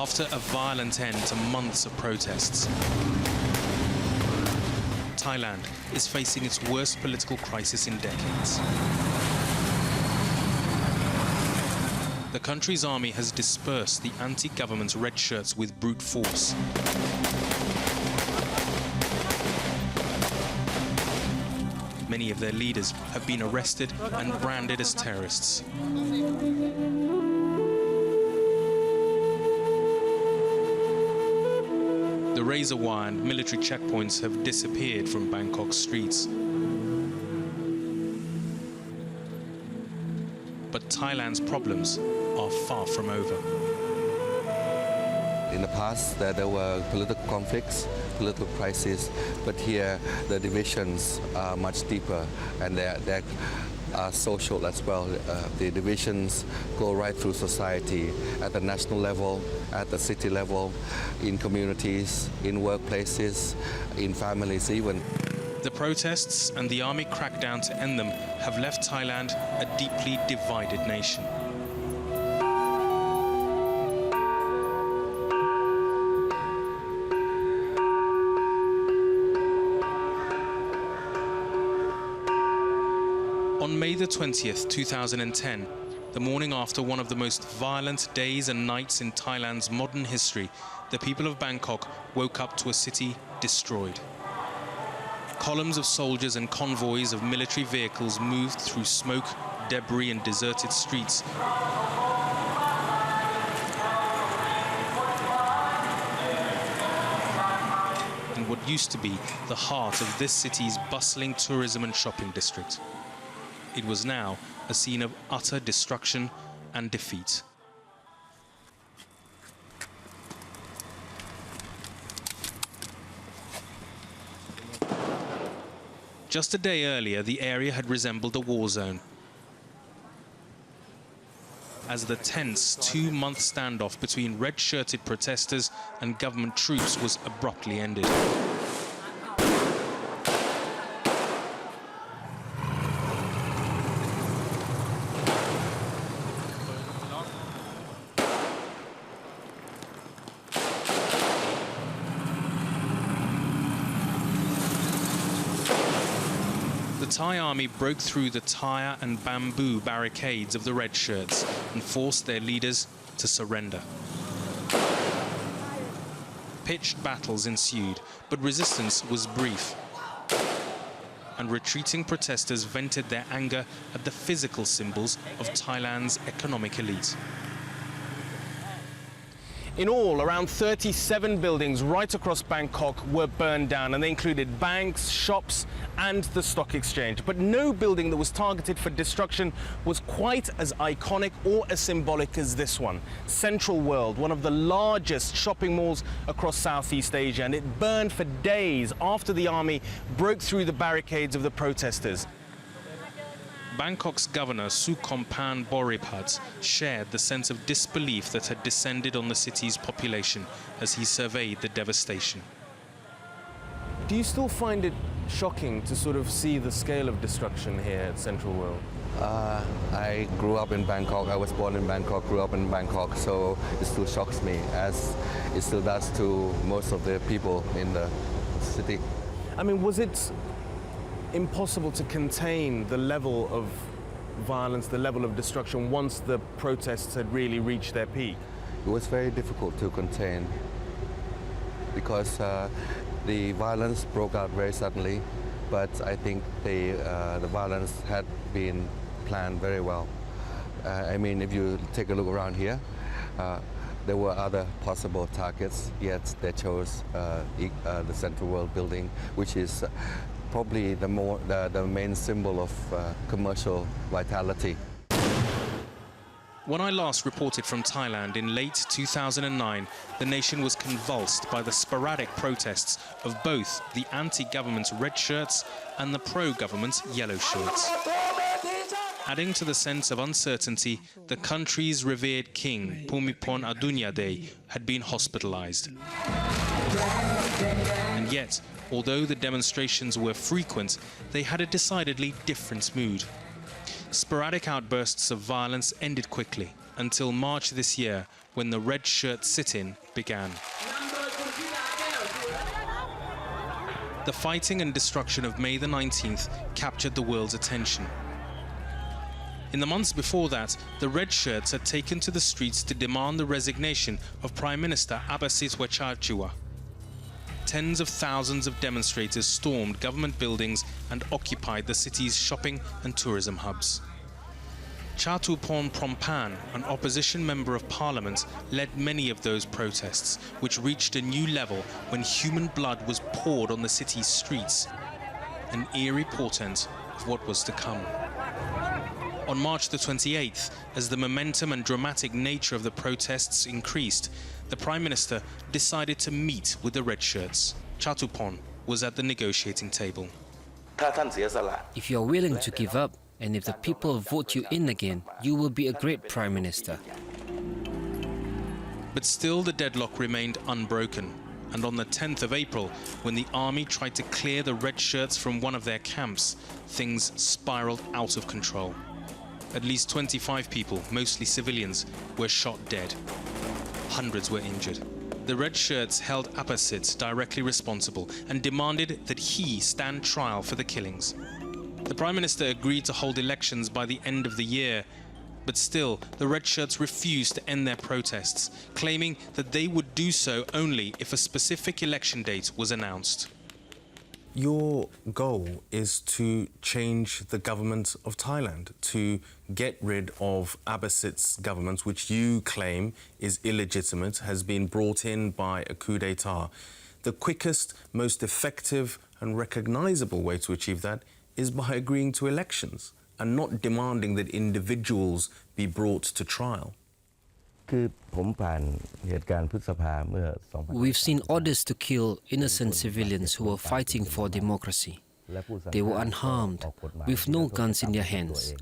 after a violent end to months of protests. Thailand is facing its worst political crisis in decades. The country's army has dispersed the anti-government red shirts with brute force. Many of their leaders have been arrested and branded as terrorists. The razor wire and military checkpoints have disappeared from Bangkok's streets. But Thailand's problems are far from over. In the past, there were political conflicts, political crises, but here the divisions are much deeper, and they're social as well. The divisions go right through society, at the national level, at the city level, in communities, in workplaces, in families even. The protests and the army crackdown to end them have left Thailand a deeply divided nation. On May the 20th, 2010, the morning after one of the most violent days and nights in Thailand's modern history, the people of Bangkok woke up to a city destroyed. Columns of soldiers and convoys of military vehicles moved through smoke, debris and deserted streets. In what used to be the heart of this city's bustling tourism and shopping district. It was now a scene of utter destruction and defeat. Just a day earlier, the area had resembled a war zone, as the tense two-month standoff between red-shirted protesters and government troops was abruptly ended. The Thai army broke through the tire and bamboo barricades of the red shirts and forced their leaders to surrender. Pitched battles ensued, but resistance was brief. And retreating protesters vented their anger at the physical symbols of Thailand's economic elite. In all, around 37 buildings right across Bangkok were burned down, and they included banks, shops and the stock exchange. But no building that was targeted for destruction was quite as iconic or as symbolic as this one. Central World, one of the largest shopping malls across Southeast Asia, and it burned for days after the army broke through the barricades of the protesters. Bangkok's governor, Sukhompan Boripat, shared the sense of disbelief that had descended on the city's population as he surveyed the devastation. Do you still find it shocking to sort of see the scale of destruction here at Central World? I grew up in Bangkok. I was born in Bangkok, grew up in Bangkok, so it still shocks me, as it still does to most of the people in the city. I mean, was it impossible to contain the level of violence, the level of destruction, once the protests had really reached their peak? It was very difficult to contain because the violence broke out very suddenly, but I think the violence had been planned very well. I mean, if you take a look around here, there were other possible targets, yet they chose the Central World building, which is probably the main symbol of commercial vitality. When I last reported from Thailand in late 2009, the nation was convulsed by the sporadic protests of both the anti-government red shirts and the pro-government yellow shirts. Adding to the sense of uncertainty, the country's revered king, Bhumibol Adulyadej, had been hospitalized. And yet, although the demonstrations were frequent, they had a decidedly different mood. Sporadic outbursts of violence ended quickly, until March this year, when the red shirt sit-in began. The fighting and destruction of May the 19th captured the world's attention. In the months before that, the red shirts had taken to the streets to demand the resignation of Prime Minister Abbasid Wachachua. Tens of thousands of demonstrators stormed government buildings and occupied the city's shopping and tourism hubs. Chatupon Prompan, an opposition member of parliament, led many of those protests, which reached a new level when human blood was poured on the city's streets, an eerie portent of what was to come. On March the 28th, as the momentum and dramatic nature of the protests increased, the Prime Minister decided to meet with the red shirts. Chatupon was at the negotiating table. If you're willing to give up, and if the people vote you in again, you will be a great Prime Minister. But still the deadlock remained unbroken, and on the 10th of April, when the army tried to clear the red shirts from one of their camps, things spiraled out of control. At least 25 people, mostly civilians, were shot dead. Hundreds were injured. The red shirts held Abbasid directly responsible and demanded that he stand trial for the killings. The Prime Minister agreed to hold elections by the end of the year, but still the red shirts refused to end their protests, claiming that they would do so only if a specific election date was announced. Your goal is to change the government of Thailand, to get rid of Abbasid's government, which you claim is illegitimate, has been brought in by a coup d'etat. The quickest, most effective and recognizable way to achieve that is by agreeing to elections and not demanding that individuals be brought to trial. We've seen orders to kill innocent civilians who were fighting for democracy. They were unharmed, with no guns in their hands.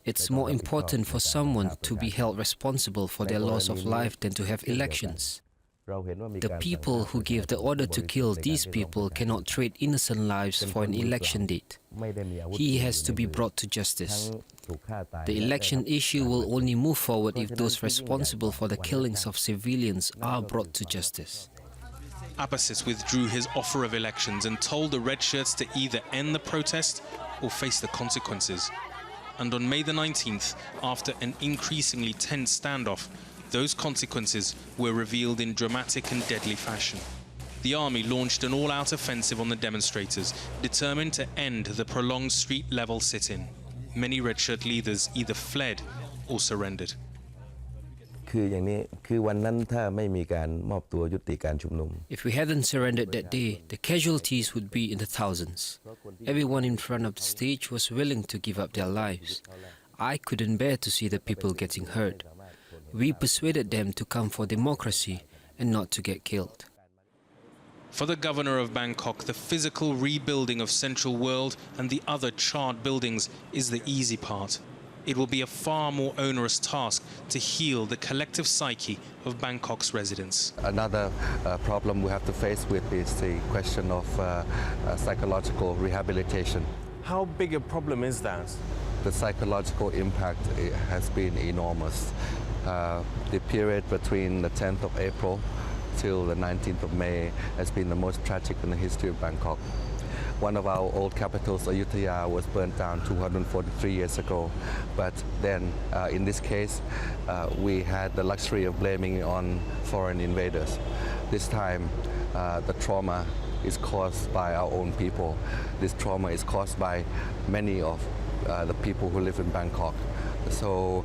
It's more important for someone to be held responsible for their loss of life than to have elections. The people who gave the order to kill these people cannot trade innocent lives for an election date. He has to be brought to justice. The election issue will only move forward if those responsible for the killings of civilians are brought to justice. Abbasid withdrew his offer of elections and told the red shirts to either end the protest or face the consequences. And on May the 19th, after an increasingly tense standoff, those consequences were revealed in dramatic and deadly fashion. The army launched an all-out offensive on the demonstrators, determined to end the prolonged street-level sit-in. Many red shirt leaders either fled or surrendered. If we hadn't surrendered that day, the casualties would be in the thousands. Everyone in front of the stage was willing to give up their lives. I couldn't bear to see the people getting hurt. We persuaded them to come for democracy and not to get killed. For the governor of Bangkok, the physical rebuilding of Central World and the other charred buildings is the easy part. It will be a far more onerous task to heal the collective psyche of Bangkok's residents. Another problem we have to face with is the question of psychological rehabilitation. How big a problem is that? The psychological impact has been enormous. The period between the 10th of April till the 19th of May has been the most tragic in the history of Bangkok. One of our old capitals, Ayutthaya, was burnt down 243 years ago. But then, in this case, we had the luxury of blaming it on foreign invaders. This time, the trauma is caused by our own people. This trauma is caused by many of the people who live in Bangkok. So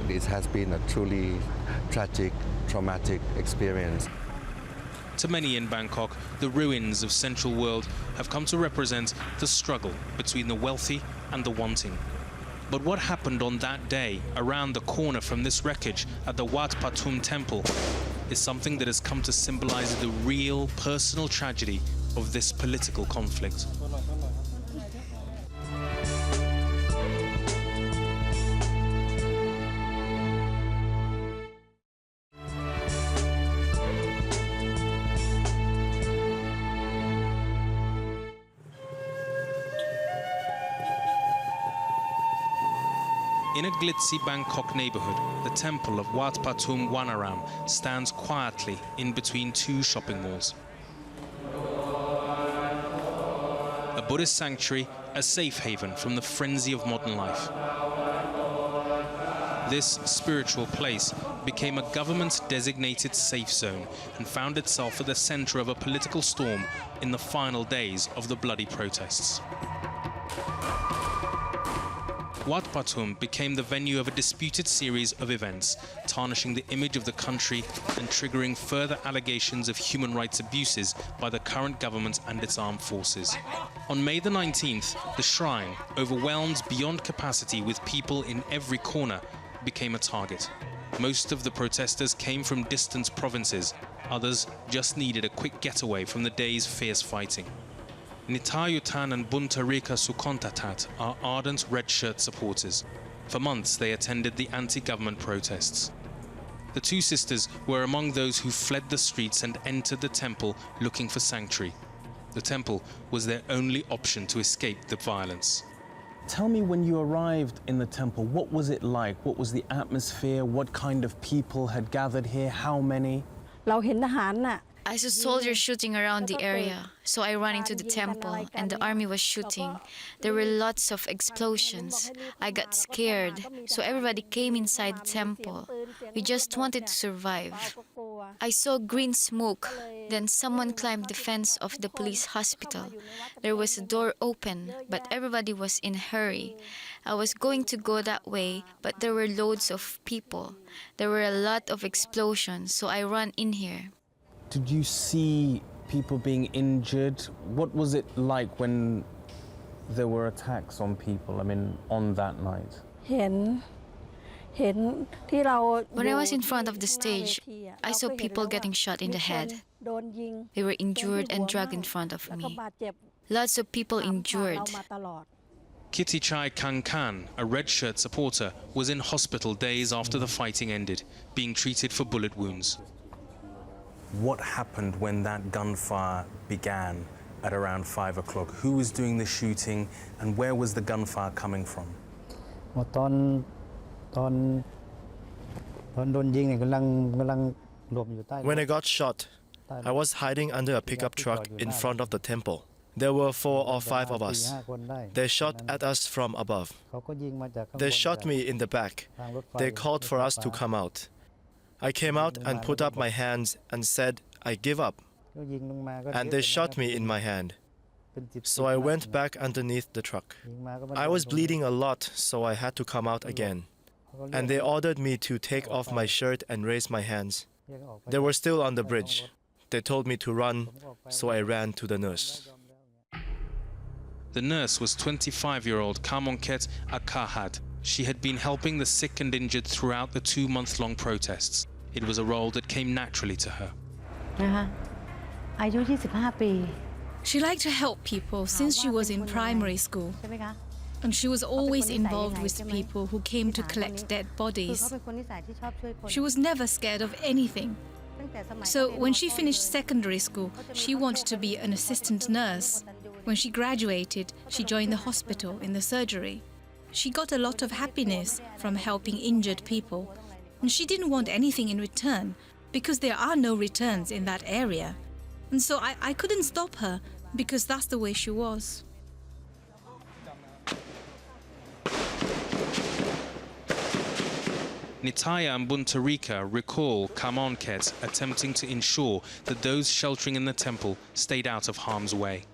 this has been a truly tragic, traumatic experience. To many in Bangkok, the ruins of Central World have come to represent the struggle between the wealthy and the wanting. But what happened on that day, around the corner from this wreckage at the Wat Pathum temple, is something that has come to symbolize the real personal tragedy of this political conflict. In a glitzy Bangkok neighborhood, the temple of Wat Pathum Wanaram stands quietly in between two shopping malls. A Buddhist sanctuary, a safe haven from the frenzy of modern life. This spiritual place became a government-designated safe zone and found itself at the center of a political storm in the final days of the bloody protests. Wat Pathum became the venue of a disputed series of events, tarnishing the image of the country and triggering further allegations of human rights abuses by the current government and its armed forces. On May the 19th, the shrine, overwhelmed beyond capacity with people in every corner, became a target. Most of the protesters came from distant provinces. Others just needed a quick getaway from the day's fierce fighting. Nitayutan and Buntarika Sukontatat are ardent red shirt supporters. For months they attended the anti-government protests. The two sisters were among those who fled the streets and entered the temple looking for sanctuary. The temple was their only option to escape the violence. Tell me, when you arrived in the temple, what was it like? What was the atmosphere? What kind of people had gathered here? How many? I saw soldiers shooting around the area, so I ran into the temple and the army was shooting. There were lots of explosions. I got scared, so everybody came inside the temple. We just wanted to survive. I saw green smoke. Then someone climbed the fence of the police hospital. There was a door open, but everybody was in a hurry. I was going to go that way, but there were loads of people. There were a lot of explosions, so I ran in here. Did you see people being injured? What was it like when there were attacks on people, on that night? When I was in front of the stage, I saw people getting shot in the head. They were injured and dragged in front of me. Lots of people injured. Kitty Chai Kankan, a red shirt supporter, was in hospital days after the fighting ended, being treated for bullet wounds. What happened when that gunfire began at around 5 o'clock? Who was doing the shooting and where was the gunfire coming from? When I got shot, I was hiding under a pickup truck in front of the temple. There were 4 or 5 of us. They shot at us from above. They shot me in the back. They called for us to come out. I came out and put up my hands and said, I give up. And they shot me in my hand. So I went back underneath the truck. I was bleeding a lot, so I had to come out again. And they ordered me to take off my shirt and raise my hands. They were still on the bridge. They told me to run, so I ran to the nurse. The nurse was 25-year-old Kamonket Akahad. She had been helping the sick and injured throughout the 2-month-long protests. It was a role that came naturally to her. She liked to help people since she was in primary school. And she was always involved with people who came to collect dead bodies. She was never scared of anything. So when she finished secondary school, she wanted to be an assistant nurse. When she graduated, she joined the hospital in the surgery. She got a lot of happiness from helping injured people. And she didn't want anything in return, because there are no returns in that area. And so I couldn't stop her, because that's the way she was. Nitaya and Buntarika recall Kamonket attempting to ensure that those sheltering in the temple stayed out of harm's way.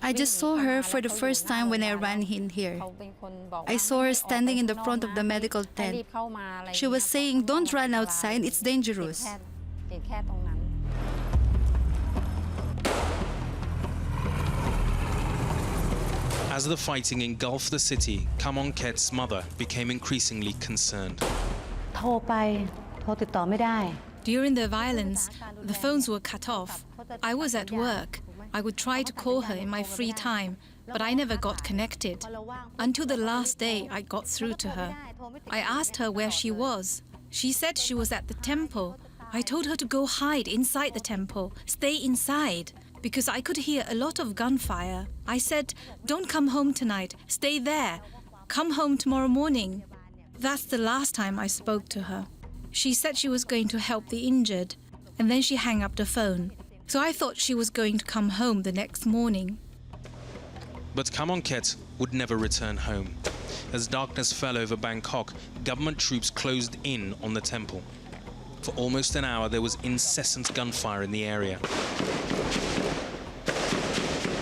I just saw her for the first time when I ran in here. I saw her standing in the front of the medical tent. She was saying, "Don't run outside, it's dangerous." As the fighting engulfed the city, Kamonket's mother became increasingly concerned. During the violence, the phones were cut off. I was at work. I would try to call her in my free time, but I never got connected. Until the last day, I got through to her. I asked her where she was. She said she was at the temple, I told her to go hide inside the temple, stay inside, because I could hear a lot of gunfire. I said, don't come home tonight, stay there. Come home tomorrow morning. That's the last time I spoke to her. She said she was going to help the injured, and then she hung up the phone. So I thought she was going to come home the next morning. But Kamonket would never return home. As darkness fell over Bangkok, government troops closed in on the temple. For almost an hour, there was incessant gunfire in the area.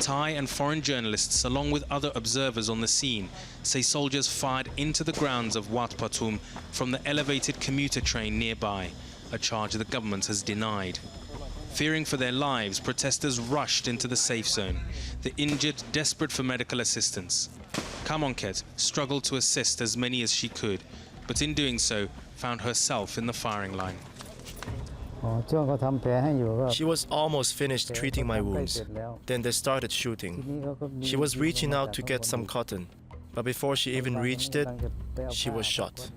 Thai and foreign journalists, along with other observers on the scene, say soldiers fired into the grounds of Wat Patum from the elevated commuter train nearby, a charge the government has denied. Fearing for their lives, protesters rushed into the safe zone, the injured desperate for medical assistance. Kamonket struggled to assist as many as she could, but in doing so, found herself in the firing line. She was almost finished treating my wounds. Then they started shooting. She was reaching out to get some cotton, but before she even reached it, she was shot.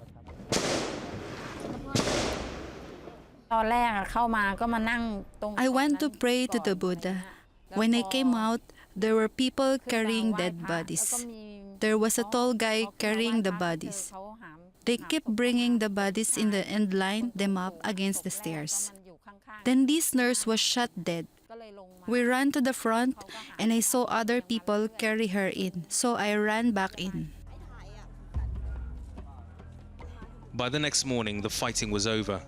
I went to pray to the Buddha. When I came out, there were people carrying dead bodies. There was a tall guy carrying the bodies. They kept bringing the bodies in the end line them up against the stairs. Then this nurse was shot dead. We ran to the front and I saw other people carry her in, so I ran back in. By the next morning, the fighting was over.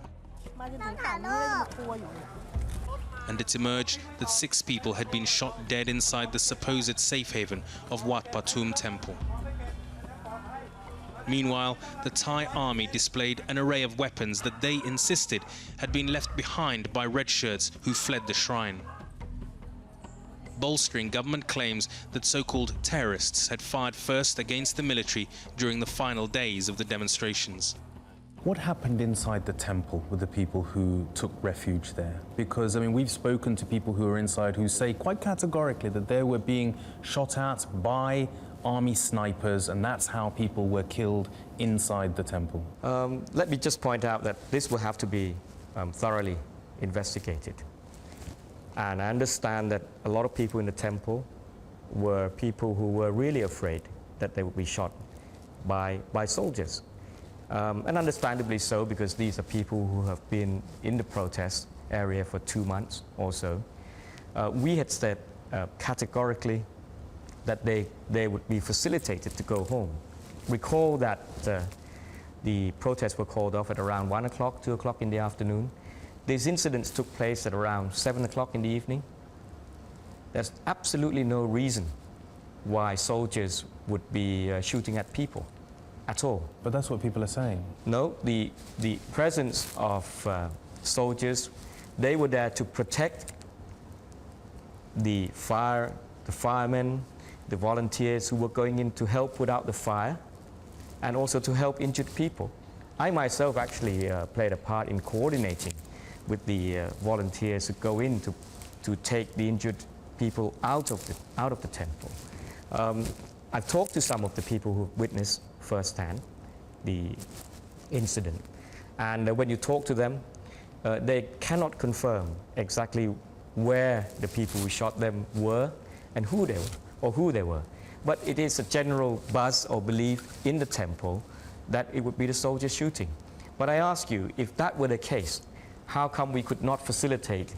And it emerged that 6 people had been shot dead inside the supposed safe haven of Wat Patum temple. Meanwhile, the Thai army displayed an array of weapons that they insisted had been left behind by red shirts who fled the shrine. Bolstering government claims that so-called terrorists had fired first against the military during the final days of the demonstrations. What happened inside the temple with the people who took refuge there? Because, I mean, we've spoken to people who are inside who say quite categorically that they were being shot at by army snipers, and that's how people were killed inside the temple. Let me just point out that this will have to be thoroughly investigated. And I understand that a lot of people in the temple were people who were really afraid that they would be shot by soldiers. And understandably so, because these are people who have been in the protest area for 2 months or so. We had said categorically that they would be facilitated to go home. Recall that the protests were called off at around 1 o'clock, 2 o'clock in the afternoon. These incidents took place at around 7 o'clock in the evening. There's absolutely no reason why soldiers would be shooting at people at all. But that's what people are saying. No, the presence of soldiers, they were there to protect the firemen, the volunteers who were going in to help put out the fire, and also to help injured people. I myself actually played a part in coordinating with the volunteers who go in to take the injured people out of the temple. I've talked to some of the people who witnessed firsthand the incident, and when you talk to them, they cannot confirm exactly where the people who shot them were and who they were. But it is a general buzz or belief in the temple that it would be the soldiers shooting. But I ask you, if that were the case, how come we could not facilitate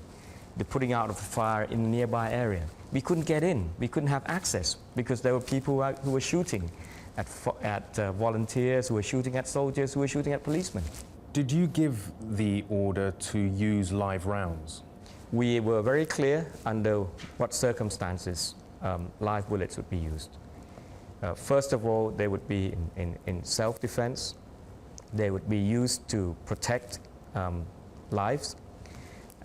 the putting out of the fire in the nearby area? We couldn't get in, we couldn't have access, because there were people who were shooting at volunteers, who were shooting at soldiers, who were shooting at policemen. Did you give the order to use live rounds? We were very clear under what circumstances live bullets would be used. First of all, they would be in self-defense. They would be used to protect lives,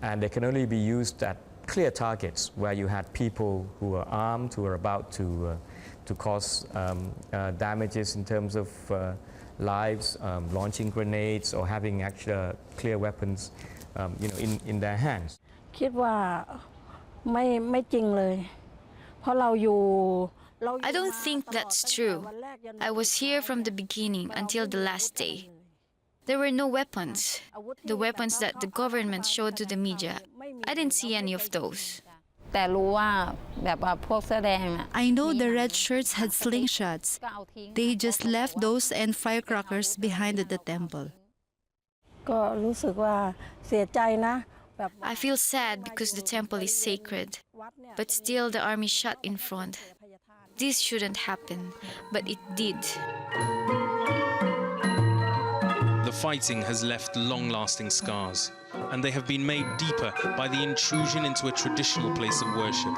and they can only be used at clear targets where you had people who were armed, who were about to cause damages in terms of lives, launching grenades or having actual clear weapons in their hands. คิดว่าไม่จริงเลยเพราะเราอยู่ I don't think that's true. I was here from the beginning until the last day. There were no weapons. The weapons that the government showed to the media, I didn't see any of those. I know the red shirts had slingshots. They just left those and firecrackers behind the temple. I feel sad because the temple is sacred, but still the army shot in front. This shouldn't happen, but it did. The fighting has left long-lasting scars, and they have been made deeper by the intrusion into a traditional place of worship.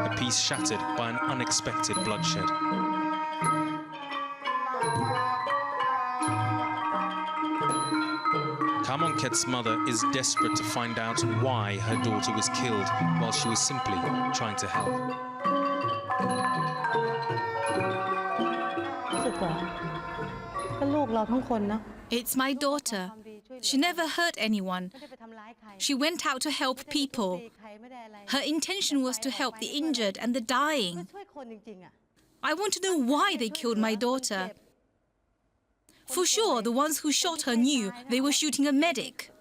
A peace shattered by an unexpected bloodshed. Kamonket's mother is desperate to find out why her daughter was killed while she was simply trying to help. It's my daughter. She never hurt anyone. She went out to help people. Her intention was to help the injured and the dying. I want to know why they killed my daughter. For sure, the ones who shot her knew they were shooting a medic.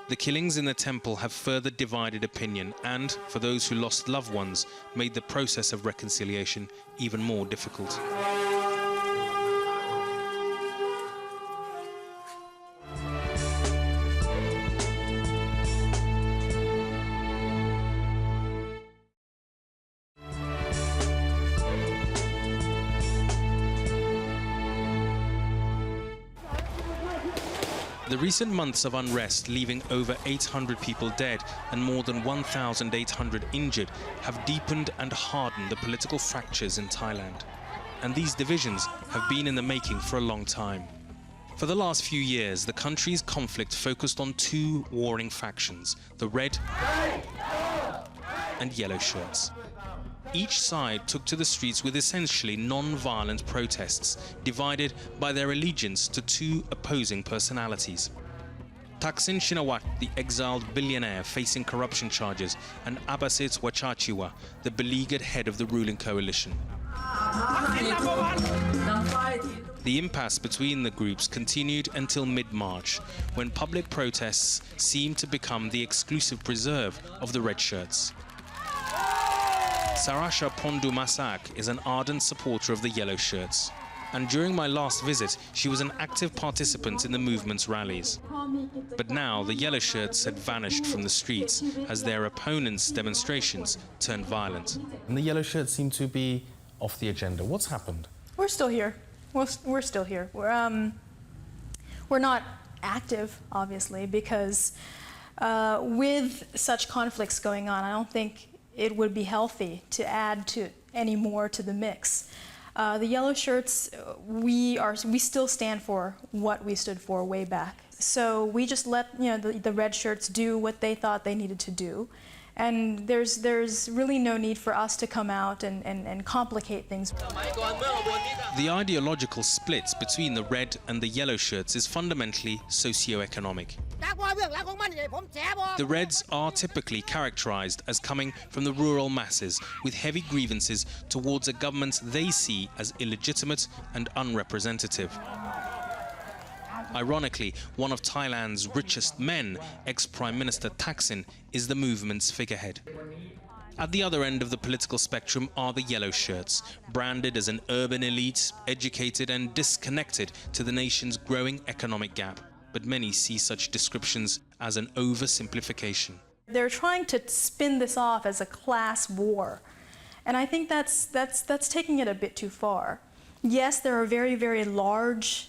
The killings in the temple have further divided opinion and, for those who lost loved ones, made the process of reconciliation even more difficult. The recent months of unrest, leaving over 800 people dead and more than 1,800 injured, have deepened and hardened the political fractures in Thailand. And these divisions have been in the making for a long time. For the last few years, the country's conflict focused on two warring factions, the red and yellow shirts. Each side took to the streets with essentially non-violent protests, divided by their allegiance to two opposing personalities. Thaksin Shinawatra, the exiled billionaire facing corruption charges, and Abbasit Wachachiwa, the beleaguered head of the ruling coalition. The impasse between the groups continued until mid-March, when public protests seemed to become the exclusive preserve of the red shirts. Sarasha Pondu Masak is an ardent supporter of the yellow shirts, and during my last visit she was an active participant in the movement's rallies. But now the yellow shirts had vanished from the streets as their opponents' demonstrations turned violent. And the yellow shirts seem to be off the agenda. What's happened? We're still here. We're still here. We're not active, obviously, because with such conflicts going on, I don't think it would be healthy to add to any more to the mix. The yellow shirts, we still stand for what we stood for way back. So we just let the red shirts do what they thought they needed to do. And there's really no need for us to come out and complicate things. The ideological split between the red and the yellow shirts is fundamentally socio-economic. The Reds are typically characterized as coming from the rural masses with heavy grievances towards a government they see as illegitimate and unrepresentative. Ironically, one of Thailand's richest men, ex-Prime Minister Thaksin, is the movement's figurehead. At the other end of the political spectrum are the yellow shirts, branded as an urban elite, educated and disconnected to the nation's growing economic gap. But many see such descriptions as an oversimplification. They're trying to spin this off as a class war, and I think that's taking it a bit too far. Yes, there are very, very large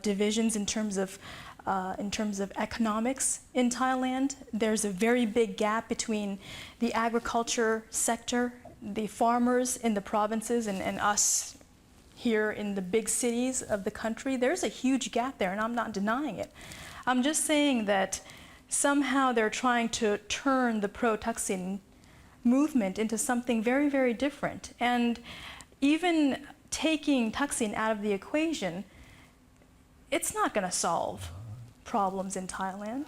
divisions in terms of economics in Thailand. There's a very big gap between the agriculture sector, the farmers in the provinces, and us here in the big cities of the country. There's a huge gap there, and I'm not denying it. I'm just saying that somehow they're trying to turn the pro-Thaksin movement into something very, very different. And even taking Thaksin out of the equation, it's not going to solve problems in Thailand.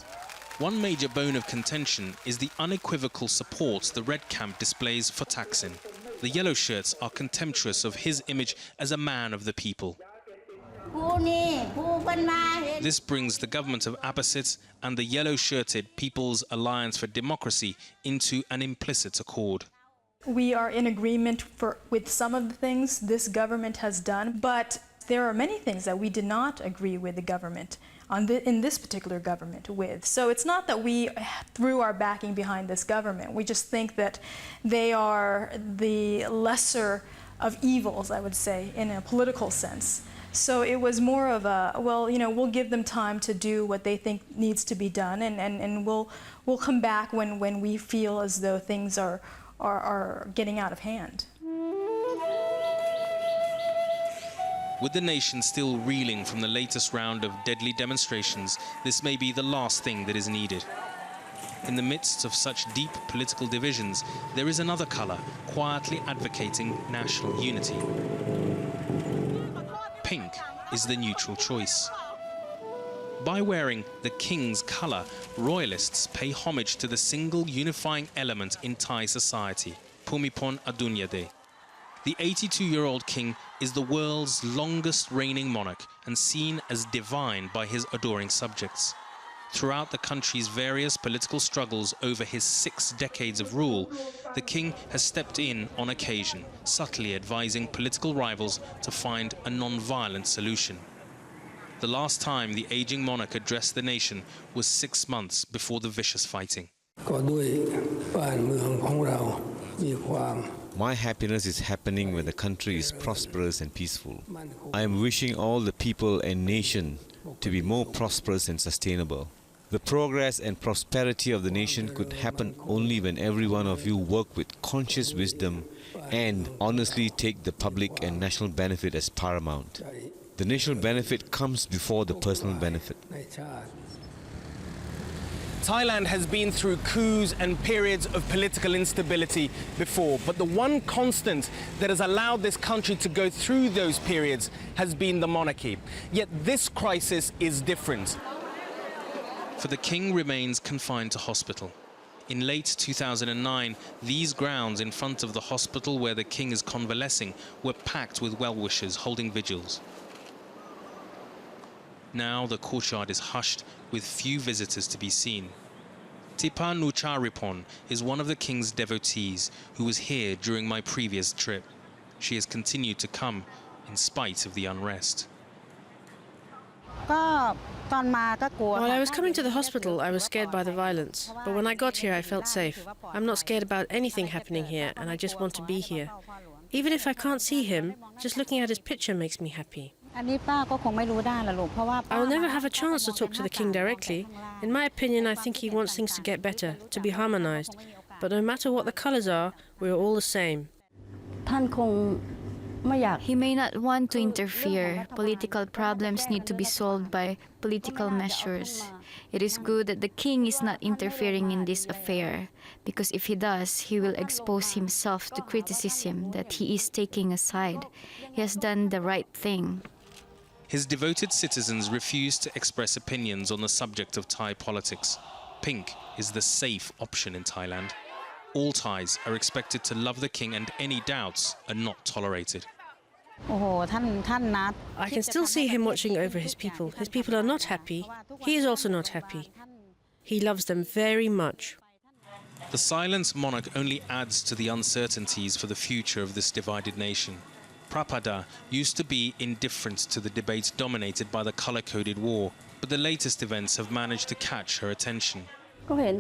One major bone of contention is the unequivocal support the Red Camp displays for Thaksin. The yellow shirts are contemptuous of his image as a man of the people. This brings the government of Abbasids and the yellow-shirted People's Alliance for Democracy into an implicit accord. We are in agreement with some of the things this government has done, but there are many things that we did not agree with the government in this particular government with. So it's not that we threw our backing behind this government. We just think that they are the lesser of evils, I would say, in a political sense. So it was more of a, well, you know, we'll give them time to do what they think needs to be done, and we'll come back when we feel as though things are getting out of hand. With the nation still reeling from the latest round of deadly demonstrations, this may be the last thing that is needed. In the midst of such deep political divisions, there is another colour quietly advocating national unity. Pink is the neutral choice. By wearing the king's colour, royalists pay homage to the single unifying element in Thai society, Phumipol Adulyadej. The 82-year-old king is the world's longest reigning monarch and seen as divine by his adoring subjects. Throughout the country's various political struggles over his 6 decades of rule, the king has stepped in on occasion, subtly advising political rivals to find a non-violent solution. The last time the aging monarch addressed the nation was 6 months before the vicious fighting. My happiness is happening when the country is prosperous and peaceful. I am wishing all the people and nation to be more prosperous and sustainable. The progress and prosperity of the nation could happen only when every one of you work with conscious wisdom and honestly take the public and national benefit as paramount. The national benefit comes before the personal benefit. Thailand has been through coups and periods of political instability before, but the one constant that has allowed this country to go through those periods has been the monarchy. Yet this crisis is different. For the king remains confined to hospital. In late 2009, these grounds in front of the hospital where the king is convalescing were packed with well-wishers holding vigils. Now the courtyard is hushed with few visitors to be seen. Tipa Nucharipon is one of the king's devotees who was here during my previous trip. She has continued to come in spite of the unrest. While I was coming to the hospital, I was scared by the violence. But when I got here, I felt safe. I'm not scared about anything happening here, and I just want to be here. Even if I can't see him, just looking at his picture makes me happy. I will never have a chance to talk to the king directly. In my opinion, I think he wants things to get better, to be harmonized. But no matter what the colors are, we are all the same. He may not want to interfere. Political problems need to be solved by political measures. It is good that the king is not interfering in this affair, because if he does, he will expose himself to criticism that he is taking a side. He has done the right thing. His devoted citizens refuse to express opinions on the subject of Thai politics. Pink is the safe option in Thailand. All Thais are expected to love the king, and any doubts are not tolerated. I can still see him watching over his people. His people are not happy. He is also not happy. He loves them very much. The silent monarch only adds to the uncertainties for the future of this divided nation. Prapada used to be indifferent to the debates dominated by the color-coded war, but the latest events have managed to catch her attention. I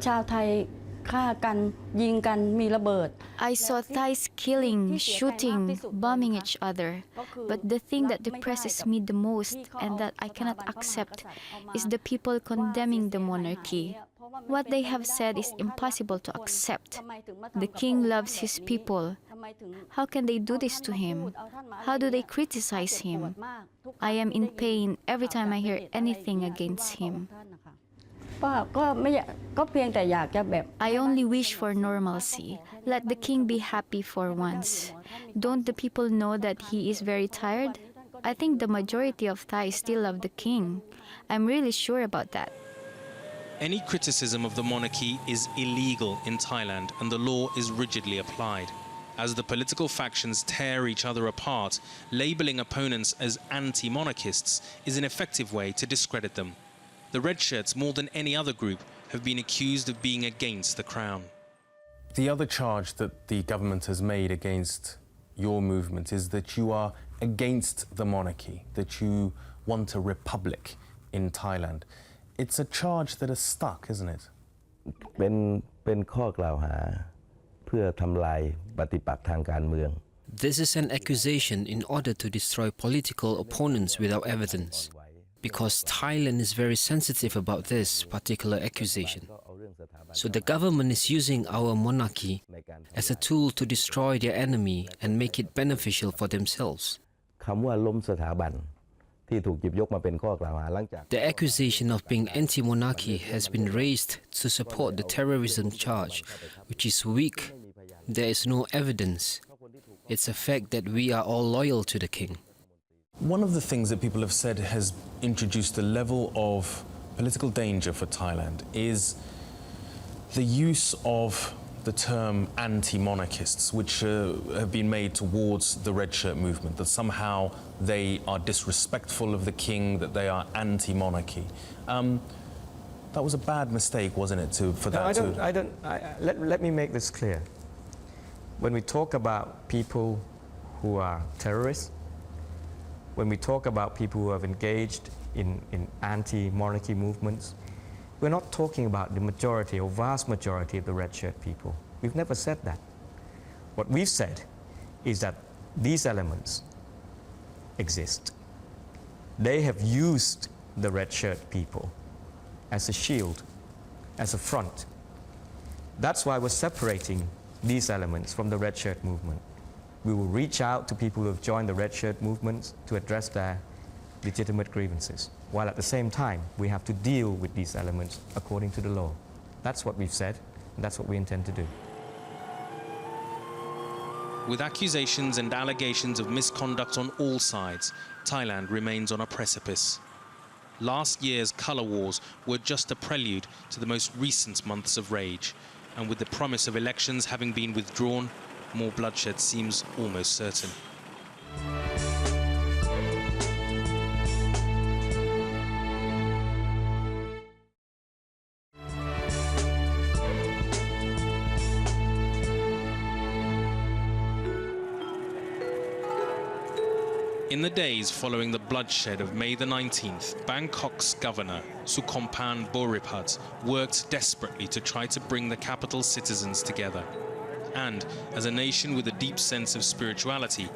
saw Thais killing, shooting, bombing each other. But the thing that depresses me the most and that I cannot accept is the people condemning the monarchy. What they have said is impossible to accept. The king loves his people. How can they do this to him? How do they criticize him? I am in pain every time I hear anything against him. I only wish for normalcy. Let the king be happy for once. Don't the people know that he is very tired? I think the majority of Thais still love the king. I'm really sure about that. Any criticism of the monarchy is illegal in Thailand, and the law is rigidly applied. As the political factions tear each other apart, labeling opponents as anti-monarchists is an effective way to discredit them. The red shirts, more than any other group, have been accused of being against the crown. The other charge that the government has made against your movement is that you are against the monarchy, that you want a republic in Thailand. It's a charge that has stuck, isn't it? เป็นข้อกล่าวหาเพื่อทำลายปฏิปักษ์ทางการเมือง This is an accusation in order to destroy political opponents without evidence, because Thailand is very sensitive about this particular accusation. So the government is using our monarchy as a tool to destroy their enemy and make it beneficial for themselves. คำว่าล้มสถาบันที่ถูกหยิบยกมาเป็นข้อกล่าวหาหลังจาก The accusation of being anti-monarchy has been raised to support the terrorism charge, which is weak. There is no evidence. It's a fact that we are all loyal to the king. One of the things that people have said has introduced a level of political danger for Thailand is the use of the term anti-monarchists, which have been made towards the red shirt movement, that somehow they are disrespectful of the king, that they are anti-monarchy. That was a bad mistake, wasn't it, let me make this clear. When we talk about people who are terrorists, when we talk about people who have engaged in anti-monarchy movements, we're not talking about the majority or vast majority of the red shirt people. We've never said that. What we've said is that these elements exist. They have used the red shirt people as a shield, as a front. That's why we're separating these elements from the red shirt movement. We will reach out to people who have joined the red shirt movements to address their legitimate grievances, while at the same time we have to deal with these elements according to the law. That's what we've said, and that's what we intend to do. With accusations and allegations of misconduct on all sides, Thailand remains on a precipice. Last year's colour wars were just a prelude to the most recent months of rage, and with the promise of elections having been withdrawn, more bloodshed seems almost certain. In the days following the bloodshed of May the 19th, Bangkok's governor, Sukhompan Boripat, worked desperately to try to bring the capital's citizens together. And, as a nation with a deep sense of spirituality,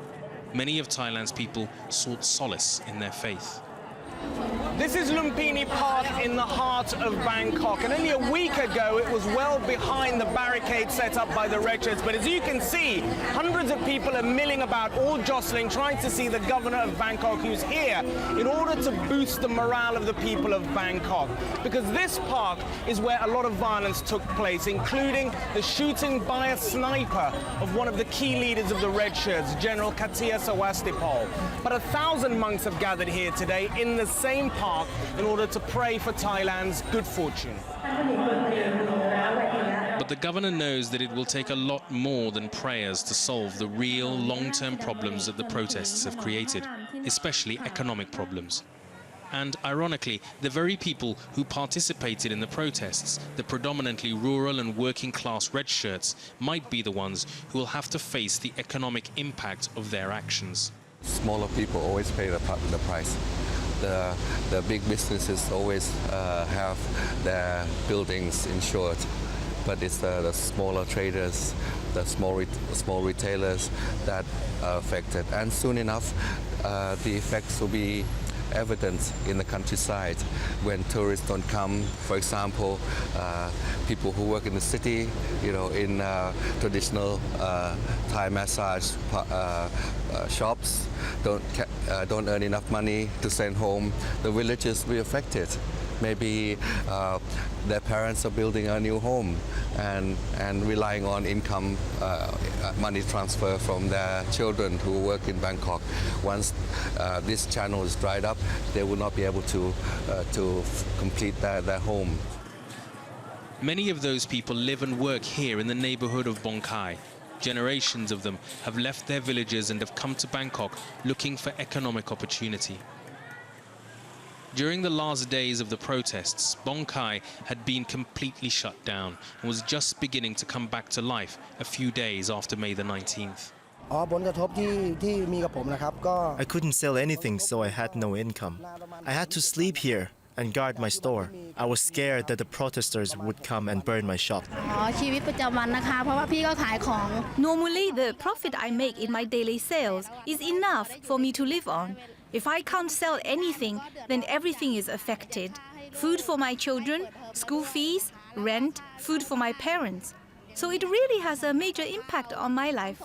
many of Thailand's people sought solace in their faith. This is Lumpini Park in the heart of Bangkok, and only a week ago it was well behind the barricade set up by the red shirts. But as you can see, hundreds of people are milling about, all jostling, trying to see the governor of Bangkok, who's here, in order to boost the morale of the people of Bangkok. Because this park is where a lot of violence took place, including the shooting by a sniper of one of the key leaders of the red shirts, General Katia Sawastipol. But 1,000 monks have gathered here today in the same park in order to pray for Thailand's good fortune. But the governor knows that it will take a lot more than prayers to solve the real long-term problems that the protests have created, especially economic problems. And ironically, the very people who participated in the protests, the predominantly rural and working-class red shirts, might be the ones who will have to face the economic impact of their actions. Smaller people always pay the price. The big businesses always have their buildings insured, but it's the smaller traders, the small retailers that are affected. And soon enough, the effects will be evident in the countryside when tourists don't come. For example, people who work in the city, in traditional Thai massage shops, don't earn enough money to send home. The villages will be affected. Maybe their parents are building a new home and relying on income, money transfer from their children who work in Bangkok. Once this channel is dried up, they will not be able to complete their home. Many of those people live and work here in the neighborhood of Bangkok. Generations of them have left their villages and have come to Bangkok looking for economic opportunity. During the last days of the protests, Bangkok had been completely shut down and was just beginning to come back to life a few days after May the 19th. I couldn't sell anything, so I had no income. I had to sleep here and guard my store. I was scared that the protesters would come and burn my shop. Normally, the profit I make in my daily sales is enough for me to live on. If I can't sell anything, then everything is affected. Food for my children, school fees, rent, food for my parents. So it really has a major impact on my life.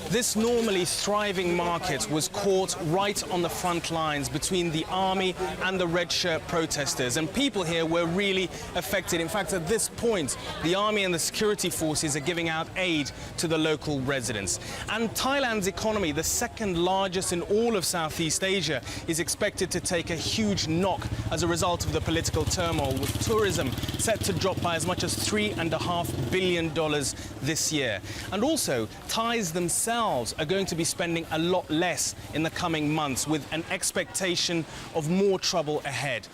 This normally thriving market was caught right on the front lines between the army and the red shirt protesters, and people here were really affected. In fact, at this point, the army and the security forces are giving out aid to the local residents. And Thailand's economy, the second largest in all of Southeast Asia, is expected to take a huge knock as a result of the political turmoil, with tourism set to drop by as much as $3.5 billion this year. And also, Thais themselves are going to be spending a lot less in the coming months, with an expectation of more trouble ahead.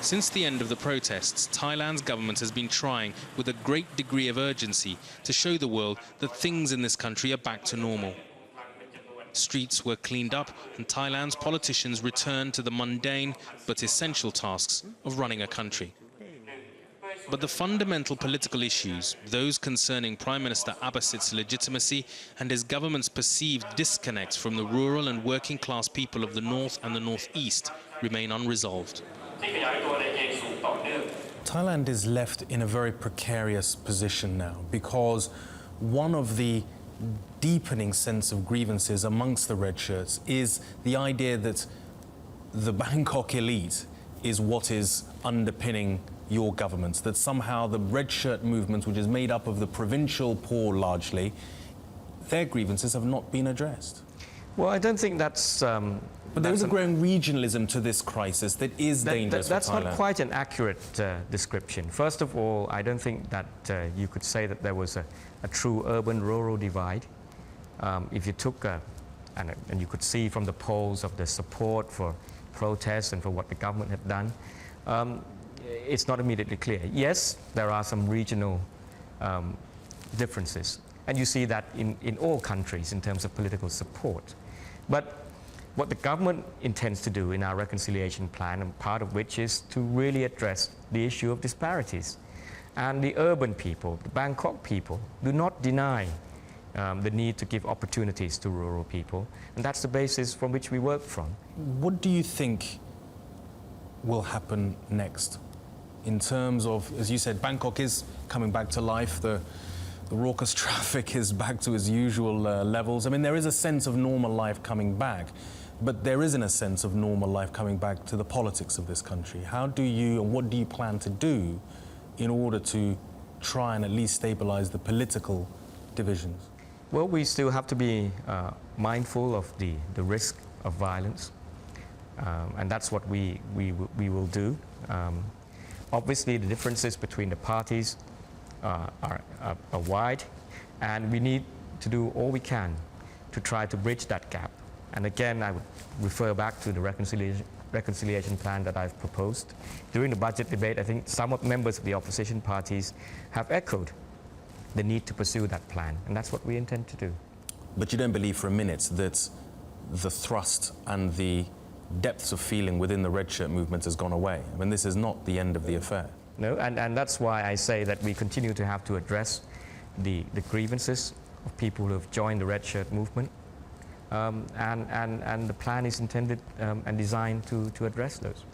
Since the end of the protests, Thailand's government has been trying with a great degree of urgency to show the world that things in this country are back to normal. Streets were cleaned up and Thailand's politicians returned to the mundane but essential tasks of running a country. But the fundamental political issues, those concerning Prime Minister Abasit's legitimacy and his government's perceived disconnect from the rural and working class people of the north and the northeast, remain unresolved. Thailand is left in a very precarious position now, because one of the deepening sense of grievances amongst the red shirts is the idea that the Bangkok elite is what is underpinning your governments, that somehow the red shirt movement, which is made up of the provincial poor largely, their grievances have not been addressed. Well, I don't think that's... but there is a growing regionalism to this crisis that is dangerous That's for Thailand. not quite an accurate description. First of all, I don't think that you could say that there was a true urban-rural divide. If you took, and you could see from the polls of the support for protests and for what the government had done, it's not immediately clear. Yes, there are some regional differences, and you see that in all countries in terms of political support. But what the government intends to do in our reconciliation plan, and part of which is to really address the issue of disparities. And the urban people, the Bangkok people, do not deny the need to give opportunities to rural people, and that's the basis from which we work from. What do you think will happen next? In terms of, as you said, Bangkok is coming back to life, the raucous traffic is back to its usual levels. I mean, there is a sense of normal life coming back, but there isn't a sense of normal life coming back to the politics of this country. How do you, and what do you plan to do in order to try and at least stabilize the political divisions? Well, we still have to be mindful of the risk of violence, and that's what we will do. Obviously, the differences between the parties are wide, and we need to do all we can to try to bridge that gap. And again, I would refer back to the reconciliation plan that I've proposed. During the budget debate, I think some of members of the opposition parties have echoed the need to pursue that plan, and that's what we intend to do. But you don't believe for a minute that the thrust and the depths of feeling within the red shirt movement has gone away? I mean, this is not the end of the affair. No, and that's why I say that we continue to have to address the grievances of people who have joined the red shirt movement, and the plan is intended and designed to address those.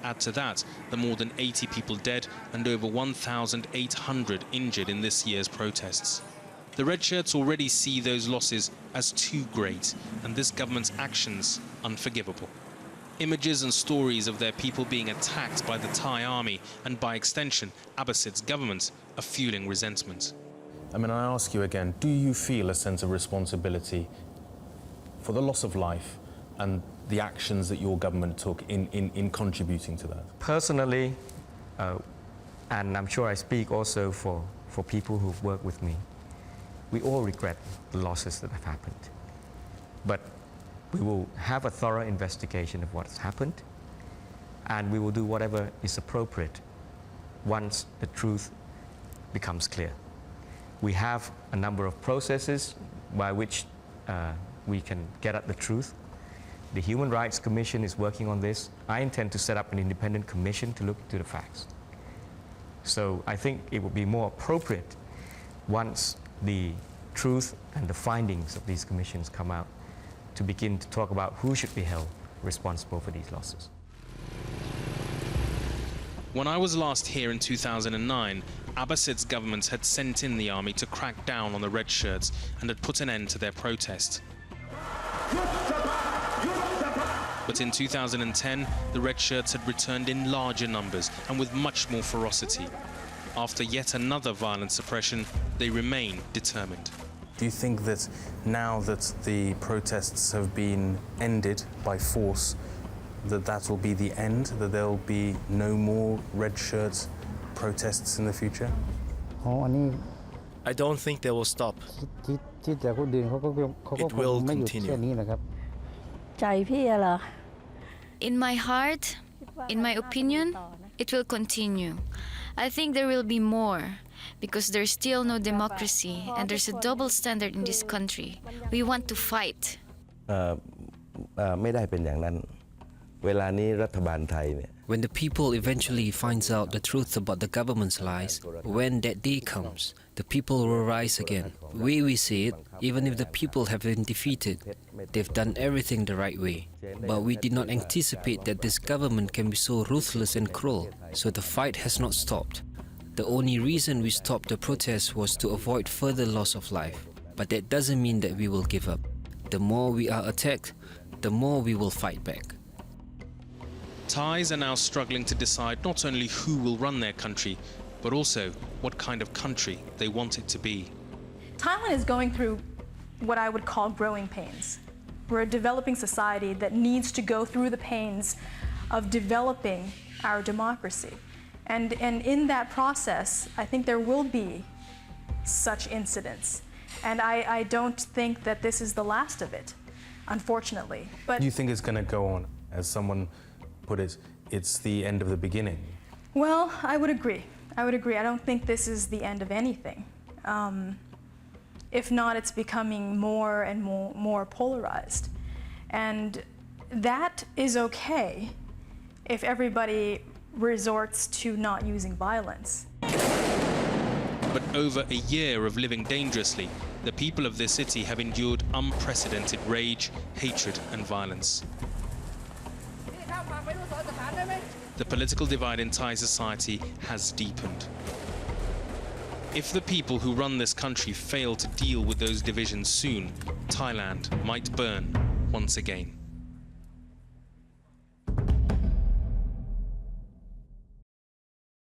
Add to that the more than 80 people dead and over 1,800 injured in this year's protests. The red shirts already see those losses as too great, and this government's actions unforgivable. Images and stories of their people being attacked by the Thai army and, by extension, Abasit's government, are fueling resentment. I mean, I ask you again, do you feel a sense of responsibility for the loss of life, and the actions that your government took in contributing to that? Personally, and I'm sure I speak also for people who've worked with me, we all regret the losses that have happened. But we will have a thorough investigation of what's happened, and we will do whatever is appropriate once the truth becomes clear. We have a number of processes by which we can get at the truth. The Human Rights Commission is working on this. I intend to set up an independent commission to look into the facts. So I think it would be more appropriate once the truth and the findings of these commissions come out to begin to talk about who should be held responsible for these losses. When I was last here in 2009, Abbasid's government had sent in the army to crack down on the red shirts and had put an end to their protest. But in 2010, the red shirts had returned in larger numbers and with much more ferocity. After yet another violent suppression, they remain determined. Do you think that now that the protests have been ended by force, that will be the end, that there will be no more red shirt protests in the future? I don't think they will stop. It will continue. In my heart, in my opinion, it will continue. I think there will be more, because there's still no democracy and there's a double standard in this country. We want to fight. ไม่ได้เป็นอย่างนั้น เวลานี้รัฐบาลไทยเนี่ย When the people eventually finds out the truth about the government's lies, when that day comes, the people will rise again. The way we see it, even if the people have been defeated, they've done everything the right way. But we did not anticipate that this government can be so ruthless and cruel, so the fight has not stopped. The only reason we stopped the protest was to avoid further loss of life. But that doesn't mean that we will give up. The more we are attacked, the more we will fight back. Thais are now struggling to decide not only who will run their country, but also what kind of country they want it to be. Thailand is going through what I would call growing pains. We're a developing society that needs to go through the pains of developing our democracy. And in that process, I think there will be such incidents. And I don't think that this is the last of it, unfortunately. But You think it's going to go on, as someone put it, it's the end of the beginning? well, I would agree. I don't think this is the end of anything. If not, it's becoming more and more polarized. And that is okay if everybody resorts to not using violence. But over a year of living dangerously, the people of this city have endured unprecedented rage, hatred and violence. The political divide in Thai society has deepened. If the people who run this country fail to deal with those divisions soon, Thailand might burn once again.